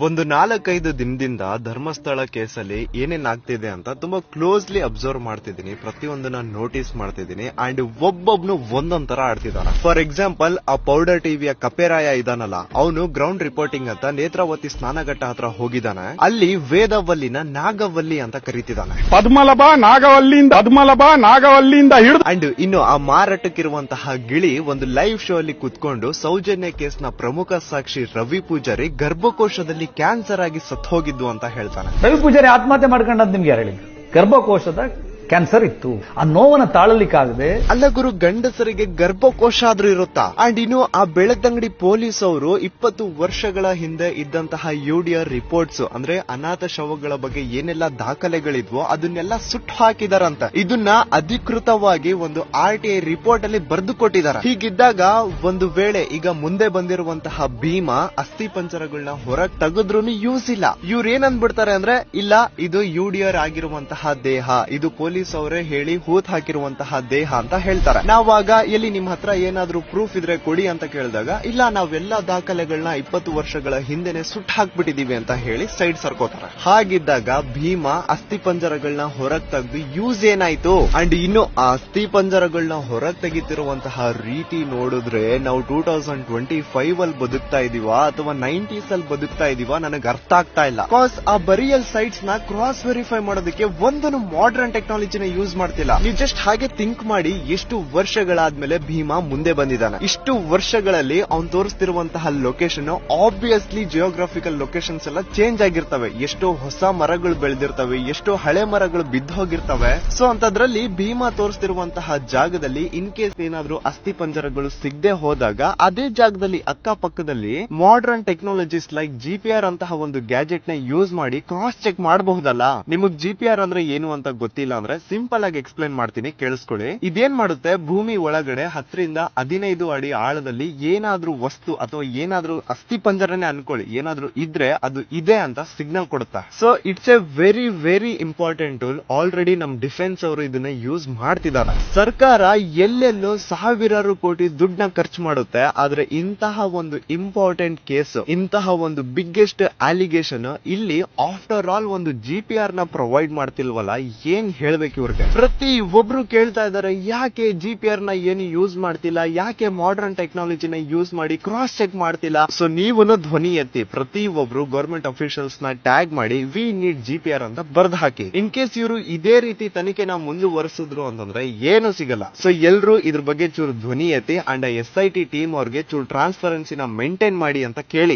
ಒಂದು 4-5 ದಿನದಿಂದ ಧರ್ಮಸ್ಥಳ ಕೇಸಲ್ಲಿ ಏನೇನ್ ಆಗ್ತಿದೆ ಅಂತ ತುಂಬಾ ಕ್ಲೋಸ್ಲಿ ಅಬ್ಸರ್ವ್ ಮಾಡ್ತಿದ್ದೀನಿ. ಪ್ರತಿಯೊಂದನ್ನ ನೋಟಿಸ್ ಮಾಡ್ತಿದ್ದೀನಿ ಅಂಡ್ ಒಬ್ಬೊಬ್ನು ಒಂದೊಂದ್ ತರ ಆಡ್ತಿದ್ದಾನೆ. ಫಾರ್ ಎಕ್ಸಾಂಪಲ್, ಆ ಪೌಡರ್ ಟಿವಿಯ ಕಪೇರಾಯ ಇದಾನಲ್ಲ, ಅವನು ಗ್ರೌಂಡ್ ರಿಪೋರ್ಟಿಂಗ್ ಅಂತ ನೇತ್ರಾವತಿ ಸ್ನಾನಘಟ್ಟ ಹತ್ರ ಹೋಗಿದ್ದಾನೆ. ಅಲ್ಲಿ ವೇದವಲ್ಲಿನ ನಾಗವಲ್ಲಿ ಅಂತ ಕರೀತಿದ್ದಾನೆ. ಪದ್ಮಲಭ ನಾಗವಲ್ಲಿಯಿಂದ ಹಿಡಿದು ಅಂಡ್ ಇನ್ನು ಆ ಮಾರಾಟಕ್ಕಿರುವಂತಹ ಗಿಳಿ ಒಂದು ಲೈವ್ ಶೋ ಅಲ್ಲಿ ಕುತ್ಕೊಂಡು ಸೌಜನ್ಯ ಕೇಸ್ನ ಪ್ರಮುಖ ಸಾಕ್ಷಿ ರವಿ ಪೂಜಾರಿ ಗರ್ಭಕೋಶದಲ್ಲಿ ಕ್ಯಾನ್ಸರ್ ಆಗಿ ಸತ್ತು ಹೋಗಿದ್ದು ಅಂತ ಹೇಳ್ತಾನೆ. ರವಿ ಪೂಜಾರಿ ಆತ್ಮಹತ್ಯೆ ಮಾಡ್ಕೊಂಡದ್ದು ನಿಮ್ಗೆ ಯಾರು ಹೇಳಿದ್ರು? ಗರ್ಭಕೋಶದ ಕ್ಯಾನ್ಸರ್ ಇತ್ತು. ಆ ನೋವನ್ನ ತಾಳಲಿಕ್ಕಾಗದೆ ಅಲ್ಲ ಗುರು, ಗಂಡಸರಿಗೆ ಗರ್ಭಕೋಶ ಆದ್ರೂ ಇರುತ್ತಾ? ಅಂಡ್ ಇನ್ನು ಆ ಬೆಳತಂಗಡಿ ಪೊಲೀಸ್ ಅವರು 20 ವರ್ಷಗಳ ಹಿಂದೆ ಇದ್ದಂತಹ ಯುಡಿಆರ್ ರಿಪೋರ್ಟ್ಸ್ ಅಂದ್ರೆ ಅನಾಥ ಶವಗಳ ಬಗ್ಗೆ ಏನೆಲ್ಲ ದಾಖಲೆಗಳಿದ್ವೋ ಅದನ್ನೆಲ್ಲ ಸುಟ್ಟು ಹಾಕಿದಾರಂತ. ಇದನ್ನ ಅಧಿಕೃತವಾಗಿ ಒಂದು RTI ರಿಪೋರ್ಟ್ ಅಲ್ಲಿ ಬರೆದು ಕೊಟ್ಟಿದ್ದಾರೆ. ಹೀಗಿದ್ದಾಗ ಒಂದು ವೇಳೆ ಈಗ ಮುಂದೆ ಬಂದಿರುವಂತಹ ಭೀಮಾ ಅಸ್ಥಿ ಪಂಜರಗಳನ್ನ ಹೊರಗೆ ತೆಗೆದ್ರೂ ಯೂಸ್ ಇಲ್ಲ. ಇವ್ರು ಏನ್ ಅಂದ್ಬಿಡ್ತಾರೆ ಅಂದ್ರೆ, ಇಲ್ಲ ಇದು ಯುಡಿಆರ್ ಆಗಿರುವಂತಹ ದೇಹ, ಇದು ಪೊಲೀಸ್ ಅವರೇ ಹೇಳಿ ಹೂತ್ ಹಾಕಿರುವಂತಹ ದೇಹ ಅಂತ ಹೇಳ್ತಾರೆ. ನಾವಾಗ ಎಲ್ಲಿ ನಿಮ್ ಹತ್ರ ಏನಾದ್ರೂ ಪ್ರೂಫ್ ಇದ್ರೆ ಕೊಡಿ ಅಂತ ಕೇಳಿದಾಗ, ಇಲ್ಲ ನಾವೆಲ್ಲ ದಾಖಲೆಗಳನ್ನ 20 ವರ್ಷಗಳ ಹಿಂದೆನೆ ಸುಟ್ಟು ಹಾಕ್ಬಿಟ್ಟಿದೀವಿ ಅಂತ ಹೇಳಿ ಸೈಡ್ ಸರ್ಕೋತಾರೆ. ಹಾಗಿದ್ದಾಗ ಭೀಮಾ ಅಸ್ಥಿ ಪಂಜರಗಳನ್ನ ಹೊರಗ್ ತೆಗೆದು ಯೂಸ್ ಏನಾಯ್ತು? ಅಂಡ್ ಇನ್ನು ಆ ಅಸ್ಥಿ ಪಂಜರಗಳನ್ನ ಹೊರಗ್ ತೆಗಿತಿರುವಂತಹ ರೀತಿ ನೋಡಿದ್ರೆ ನಾವು 2025 ಅಲ್ಲಿ ಬದುಕ್ತಾ ಇದೀವಾ ಅಥವಾ 90s ಅಲ್ಲಿ ಬದುಕ್ತಾ ಇದೀವಾ ನನಗೆ ಅರ್ಥ ಆಗ್ತಾ ಇಲ್ಲ. ಬಿಕಾಸ್ ಆ ಬರಿಯಲ್ ಸೈಟ್ಸ್ ನ ಕ್ರಾಸ್ ವೆರಿಫೈ ಮಾಡೋದಕ್ಕೆ ಒಂದನ್ನು ಮಾಡರ್ನ್ ಟೆಕ್ನಾಲಜಿನ ಯೂಸ್ ಮಾಡ್ತಿಲ್ಲ. ನೀವು ಜಸ್ಟ್ ಹಾಗೆ ಥಿಂಕ್ ಮಾಡಿ, ಎಷ್ಟು ವರ್ಷಗಳಾದ್ಮೇಲೆ ಭೀಮಾ ಮುಂದೆ ಬಂದಿದ್ದಾನೆ. ಇಷ್ಟು ವರ್ಷಗಳಲ್ಲಿ ಅವ್ನು ತೋರಿಸ್ತಿರುವಂತಹ ಲೊಕೇಶನ್ ಆಬ್ವಿಯಸ್ಲಿ ಜಿಯೋಗ್ರಾಫಿಕಲ್ ಲೊಕೇಶನ್ಸ್ ಎಲ್ಲ ಚೇಂಜ್ ಆಗಿರ್ತವೆ. ಎಷ್ಟೋ ಹೊಸ ಮರಗಳು ಬೆಳೆದಿರ್ತವೆ, ಎಷ್ಟೋ ಹಳೆ ಮರಗಳು ಬಿದ್ದು ಹೋಗಿರ್ತವೆ. ಸೊ ಅಂತದ್ರಲ್ಲಿ ಭೀಮಾ ತೋರಿಸ್ತಿರುವಂತಹ ಜಾಗದಲ್ಲಿ ಇನ್ ಕೇಸ್ ಏನಾದ್ರೂ ಅಸ್ಥಿ ಪಂಜರಗಳು ಸಿಗದೆ ಹೋದಾಗ ಅದೇ ಜಾಗದಲ್ಲಿ ಅಕ್ಕಪಕ್ಕದಲ್ಲಿ ಮಾಡರ್ನ್ ಟೆಕ್ನಾಲಜೀಸ್ ಲೈಕ್ GPR ಅಂತಹ ಒಂದು ಗ್ಯಾಜೆಟ್ ನ ಯೂಸ್ ಮಾಡಿ ಕ್ರಾಸ್ ಚೆಕ್ ಮಾಡಬಹುದಲ್ಲ. ನಿಮಗ್ GPR ಅಂದ್ರೆ ಏನು ಅಂತ ಗೊತ್ತಿಲ್ಲ ಅಂದ್ರೆ ಸಿಂಪಲ್ ಆಗಿ ಎಕ್ಸ್ಪ್ಲೈನ್ ಮಾಡ್ತೀನಿ, ಕೇಳಿಸ್ಕೊಳ್ಳಿ. ಇದೇನ್ ಮಾಡುತ್ತೆ, ಭೂಮಿ ಒಳಗಡೆ 10 ರಿಂದ 15 ಅಡಿ ಆಳದಲ್ಲಿ ಏನಾದ್ರೂ ವಸ್ತು ಅಥವಾ ಏನಾದ್ರೂ ಅಸ್ಥಿ ಪಂಜರನೇ ಅನ್ಕೊಳ್ಳಿ, ಏನಾದ್ರೂ ಇದ್ರೆ ಅದು ಇದೆ ಅಂತ ಸಿಗ್ನಲ್ ಕೊಡುತ್ತೆ. So it's A very very important tool. Already ನಮ್ ಡಿಫೆನ್ಸ್ ಅವರು ಇದನ್ನ ಯೂಸ್ ಮಾಡ್ತಿದ್ದಾರೆ. ಸರ್ಕಾರ ಎಲ್ಲೆಲ್ಲೋ ಸಾವಿರಾರು ಕೋಟಿ ದುಡ್ಡನ್ನ ಖರ್ಚು ಮಾಡುತ್ತೆ, ಆದ್ರೆ ಇಂತಹ ಒಂದು ಇಂಪಾರ್ಟೆಂಟ್ ಕೇಸ್, ಇಂತಹ ಒಂದು ಬಿಗ್ಗೆಸ್ಟ್ ಅಲಿಗೇಷನ್ ಇಲ್ಲಿ ಆಫ್ಟರ್ ಆಲ್ ಒಂದು GPR ನ ಪ್ರೊವೈಡ್ ಮಾಡ್ತಿಲ್ವಲ್ಲ, ಏನ್ ಹೇಳ್ಬೇಕು ಇವ್ರಿಗೆ? ಪ್ರತಿ ಒಬ್ರು ಕೇಳ್ತಾ ಇದಾರೆ, ಯಾಕೆ GPR ನ ಏನು ಯೂಸ್ ಮಾಡ್ತಿಲ್ಲ, ಯಾಕೆ ಮಾಡರ್ನ್ ಟೆಕ್ನಾಲಜಿನ ಯೂಸ್ ಮಾಡಿ ಕ್ರಾಸ್ ಚೆಕ್ ಮಾಡ್ತಿಲ್ಲ? ಸೊ ನೀವು ಧ್ವನಿ ಎತ್ತಿ ಪ್ರತಿ ಒಬ್ರು ಗವರ್ಮೆಂಟ್ ಅಫಿಷಿಯಲ್ಸ್ ನ ಟ್ಯಾಗ್ ಮಾಡಿ ವಿ ನೀಡ್ GPR ಅಂತ ಬರ್ದ್ ಹಾಕಿ. ಇನ್ ಕೇಸ್ ಇವರು ಇದೇ ರೀತಿ ತನಿಖೆನ ಮುಂದುವರಿಸಿದ್ರು ಅಂತಂದ್ರೆ ಏನು ಸಿಗಲ್ಲ. ಸೊ ಎಲ್ರು ಇದ್ರ ಬಗ್ಗೆ ಚೂರು ಧ್ವನಿ ಎತ್ತಿ ಅಂಡ್ SIT ಟೀಮ್ ಅವ್ರಿಗೆ ಚೂರು ಟ್ರಾನ್ಸ್ಪರೆನ್ಸಿನ ಮೇಂಟೈನ್ ಮಾಡಿ ಅಂತ ಕೇಳಿ.